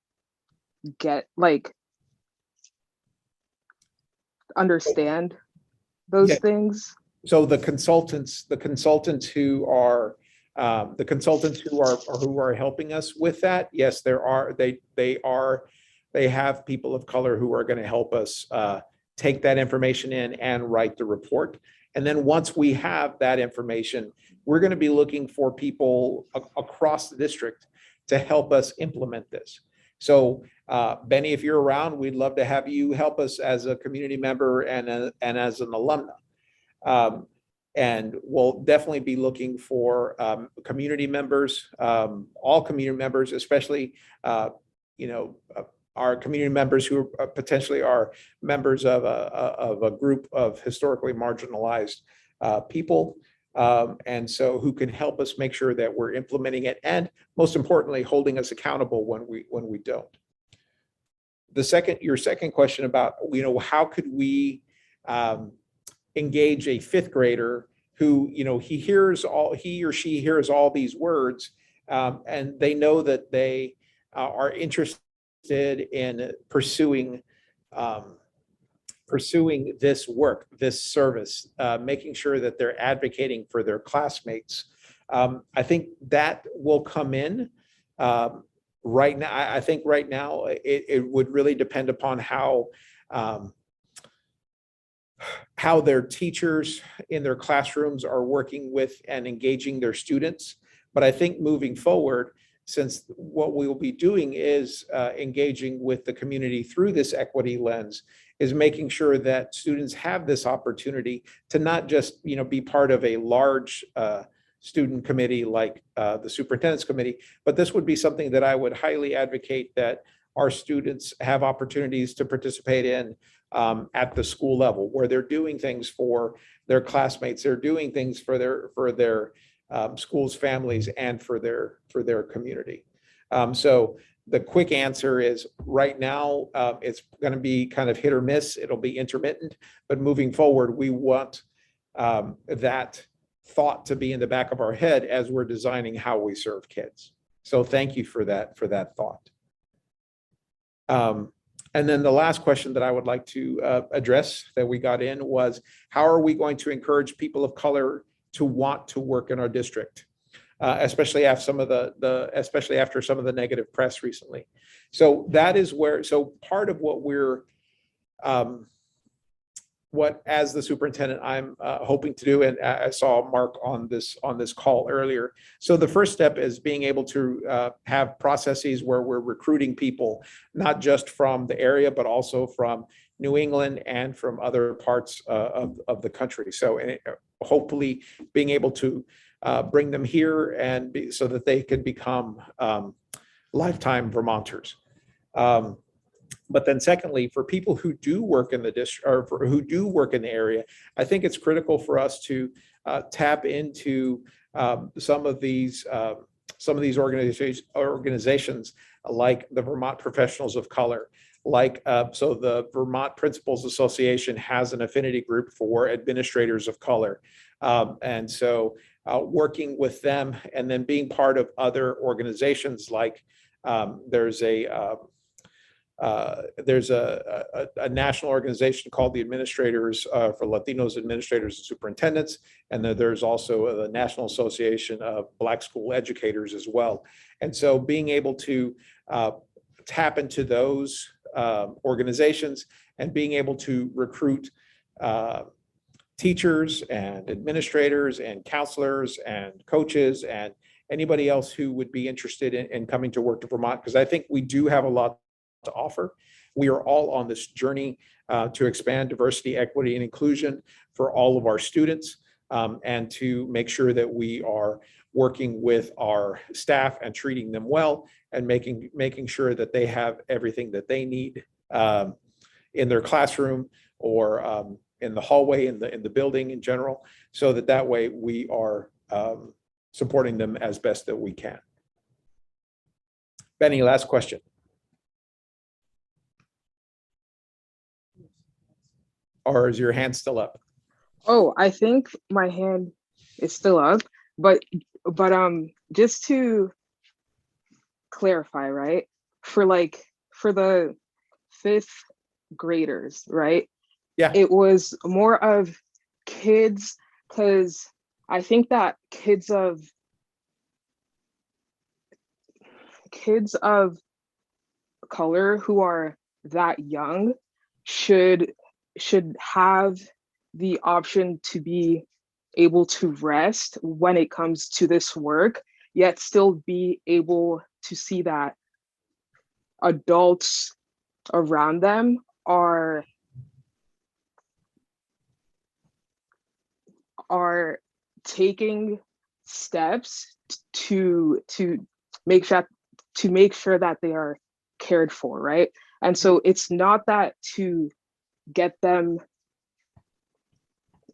get, like, understand those things? So the consultants who are helping us with that, yes, they have people of color who are going to help us take that information in and write the report. And then once we have that information, we're going to be looking for people across the district to help us implement this. So Benny, if you're around, we'd love to have you help us as a community member and as an alumna. And we'll definitely be looking for community members, all community members, especially our community members who potentially are members of a group of historically marginalized people. And so who can help us make sure that we're implementing it, and most importantly, holding us accountable when we don't. Your second question about, how could we engage a fifth grader who, he or she hears all these words, and they know that they are interested in pursuing this work, this service, making sure that they're advocating for their classmates. I think that will come in right now. I think right now it would really depend upon how their teachers in their classrooms are working with and engaging their students. But I think moving forward, since what we will be doing is engaging with the community through this equity lens, is making sure that students have this opportunity to not just be part of a large student committee like the superintendent's committee, but this would be something that I would highly advocate that our students have opportunities to participate in at the school level, where they're doing things for their classmates, they're doing things for their schools, families, and for their community. So the quick answer is right now it's going to be kind of hit or miss. It'll be intermittent, but moving forward, we want that thought to be in the back of our head as we're designing how we serve kids. So thank you for that thought. And then the last question that I would like to address that we got in was, how are we going to encourage people of color to want to work in our district, especially after some of the negative press recently? So that is part of what we're what as the superintendent I'm hoping to do, and I saw Mark on this call earlier. So the first step is being able to have processes where we're recruiting people, not just from the area, but also from New England and from other parts of the country. So hopefully being able to bring them here and so that they can become lifetime Vermonters. But then secondly, for people who do work in the district or who do work in the area, I think it's critical for us to tap into some of these organizations like the Vermont Professionals of Color, so the Vermont Principals Association has an affinity group for administrators of color. And so working with them and then being part of other organizations like There's a national organization called the Administrators for Latinos Administrators and Superintendents, and then there's also the National Association of Black School Educators as well. And so being able to tap into those organizations and being able to recruit teachers and administrators and counselors and coaches and anybody else who would be interested in coming to work to Vermont, because I think we do have a lot to offer. We are all on this journey to expand diversity, equity, and inclusion for all of our students, and to make sure that we are working with our staff and treating them well, and making sure that they have everything that they need in their classroom or in the hallway, in the building in general, so that way we are supporting them as best that we can. Benny, last question. Or is your hand still up? Oh, I think my hand is still up, but just to clarify, right? For the 5th graders, right? Yeah. It was more of kids, because I think that kids of color who are that young should have the option to be able to rest when it comes to this work, yet still be able to see that adults around them are taking steps to make sure that they are cared for, right? And so it's not that to get them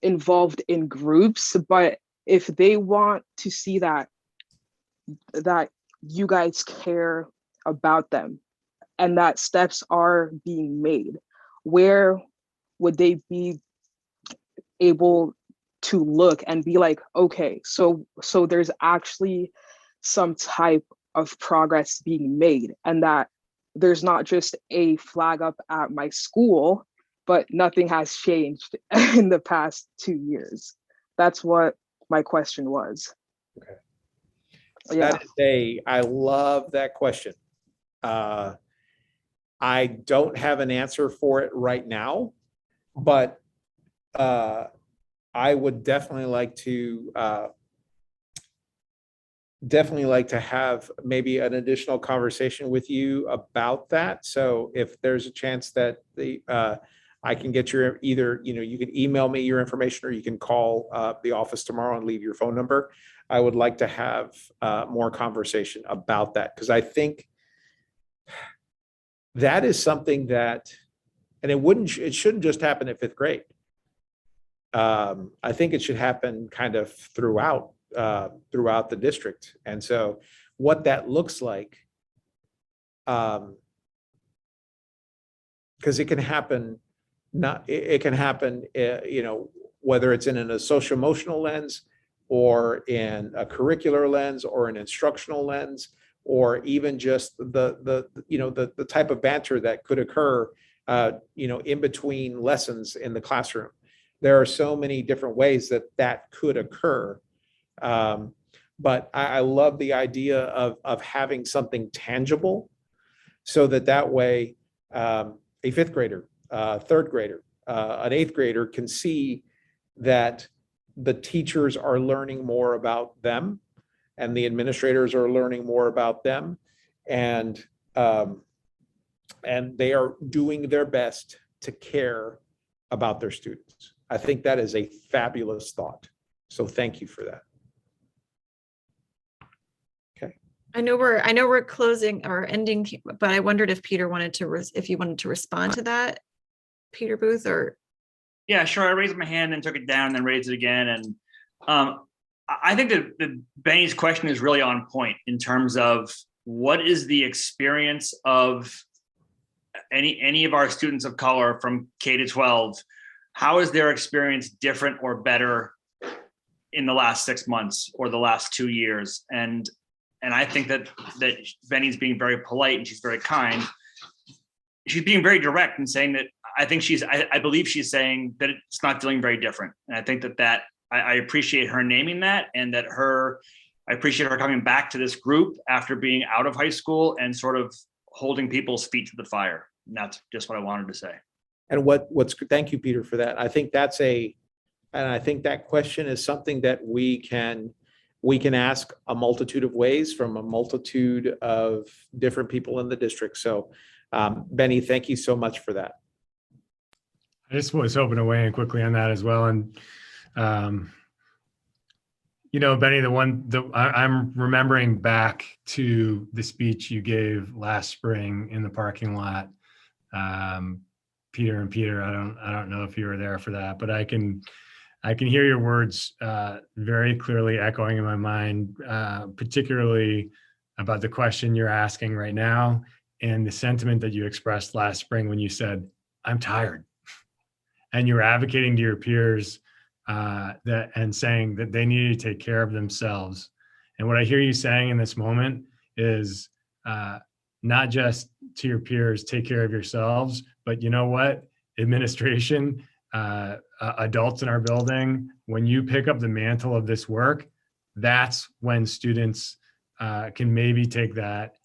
involved in groups, but if they want to see that you guys care about them and that steps are being made, where would they be able to look and be like, okay, so there's actually some type of progress being made, and that there's not just a flag up at my school, but nothing has changed in the past 2 years. That's what my question was. Okay. Yeah. I love that question. I don't have an answer for it right now, but I would definitely like to have maybe an additional conversation with you about that. So if there's a chance that I can get your you can email me your information, or you can call the office tomorrow and leave your phone number. I would like to have more conversation about that, because I think that is something that, and it shouldn't just happen at 5th grade. I think it should happen kind of throughout the district. And so what that looks like, because it can happen, whether it's in a social emotional lens, or in a curricular lens, or an instructional lens, or even just the type of banter that could occur in between lessons in the classroom. There are so many different ways that could occur. But I love the idea of having something tangible, so that way a 5th grader, 3rd grader, an 8th grader can see that the teachers are learning more about them, and the administrators are learning more about them, and they are doing their best to care about their students. I think that is a fabulous thought. So thank you for that. Okay. I know we're closing or ending, but I wondered if Peter wanted to, if you wanted to respond to that, Peter Booth, or. Yeah, sure. I raised my hand and took it down and then raised it again. And I think that Benny's question is really on point in terms of what is the experience of any of our students of color from K to 12. How is their experience different or better in the last 6 months or the last 2 years? And and I think that Benny's being very polite and she's very kind. She's being very direct and saying that I believe she's saying that it's not feeling very different. And I think that I appreciate her naming that, and that I appreciate her coming back to this group after being out of high school and sort of holding people's feet to the fire. And that's just what I wanted to say. And thank you, Peter, for that. I think I think that question is something that we can ask a multitude of ways from a multitude of different people in the district. So Benny, thank you so much for that. I just was hoping to weigh in quickly on that as well. And, Benny, I'm remembering back to the speech you gave last spring in the parking lot. Peter, I don't know if you were there for that, but I can hear your words very clearly echoing in my mind, particularly about the question you're asking right now and the sentiment that you expressed last spring when you said, "I'm tired." And you're advocating to your peers and saying that they need to take care of themselves. And what I hear you saying in this moment is not just to your peers, take care of yourselves, but you know what? Administration, adults in our building, when you pick up the mantle of this work, that's when students can maybe take that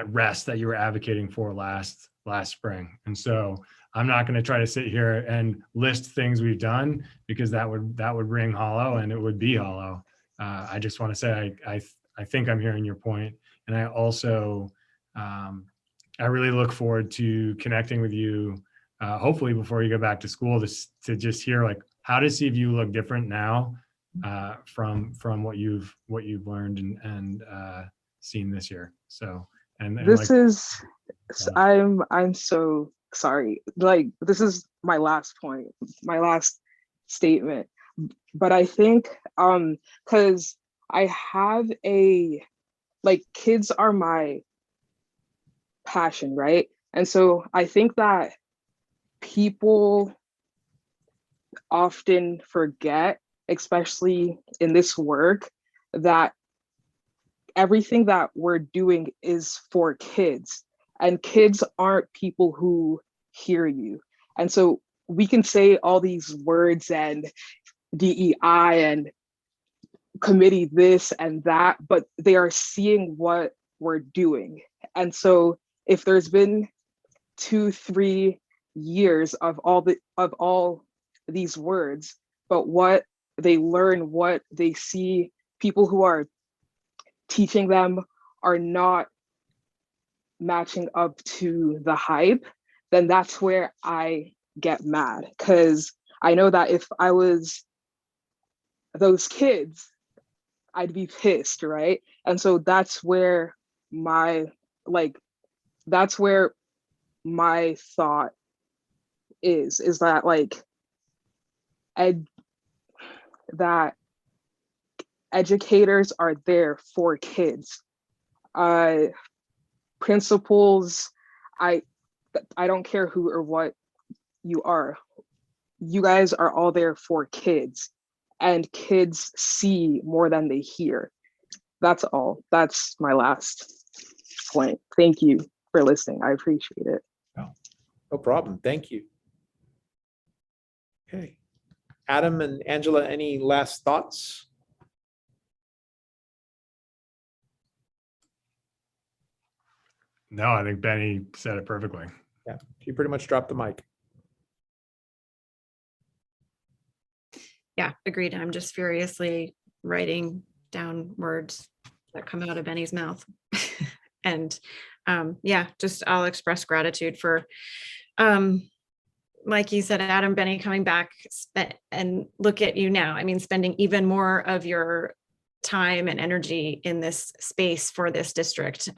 rest that you were advocating for last spring. And so I'm not going to try to sit here and list things we've done, because that would ring hollow, and it would be hollow. I just want to say I think I'm hearing your point, and I also I really look forward to connecting with you, hopefully before you go back to school, to just hear, like, how does CVU look different now from what you've learned and seen this year. So I'm so sorry. Like, this is my last point, my last statement. But I think because I have kids are my passion, right? And so I think that people often forget, especially in this work, that everything that we're doing is for kids, and kids aren't people who hear you. And so we can say all these words and DEI and committee this and that, but they are seeing what we're doing. And so if there's been 2-3 years of all these words, but what they learn, what they see, people who are teaching them are not matching up to the hype, then that's where I get mad. Because I know that if I was those kids, I'd be pissed, right? And so that's where my thought is that that educators are there for kids. Principals, I don't care who or what you are. You guys are all there for kids, and kids see more than they hear. That's all. That's my last point. Thank you for listening. I appreciate it. No problem. Thank you. Okay. Adam and Angela, any last thoughts? No, I think Benny said it perfectly. Yeah, you pretty much dropped the mic. Yeah, agreed. I'm just furiously writing down words that come out of Benny's mouth. And yeah, just I'll express gratitude for, like you said, Adam, Benny coming back and look at you now. I mean, spending even more of your time and energy in this space for this district.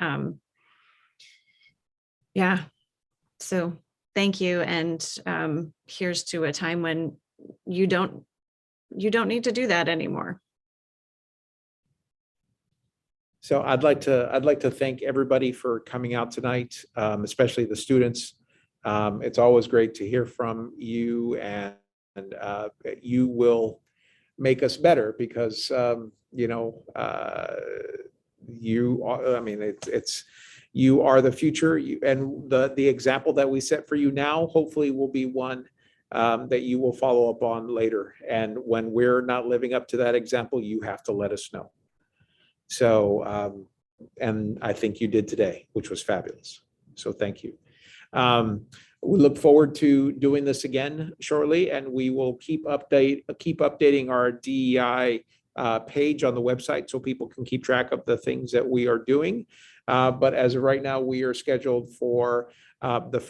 Yeah, so thank you. And here's to a time when you don't need to do that anymore. So I'd like to thank everybody for coming out tonight, especially the students. It's always great to hear from you, and you will make us better, because you are, I mean, you are the future, and the example that we set for you now, hopefully will be one that you will follow up on later. And when we're not living up to that example, you have to let us know. So, and I think you did today, which was fabulous. So thank you. We look forward to doing this again shortly, and we will keep updating our DEI page on the website so people can keep track of the things that we are doing. But as of right now, we are scheduled for the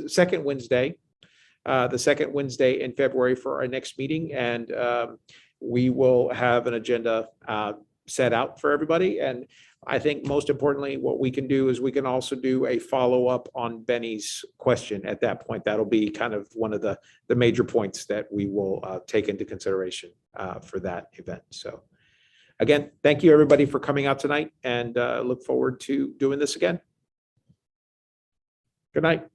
second Wednesday in February for our next meeting, and we will have an agenda set out for everybody. And I think most importantly, what we can do is we can also do a follow-up on Benny's question at that point. That'll be kind of one of the major points that we will take into consideration for that event. So again, thank you everybody for coming out tonight, and look forward to doing this again. Good night.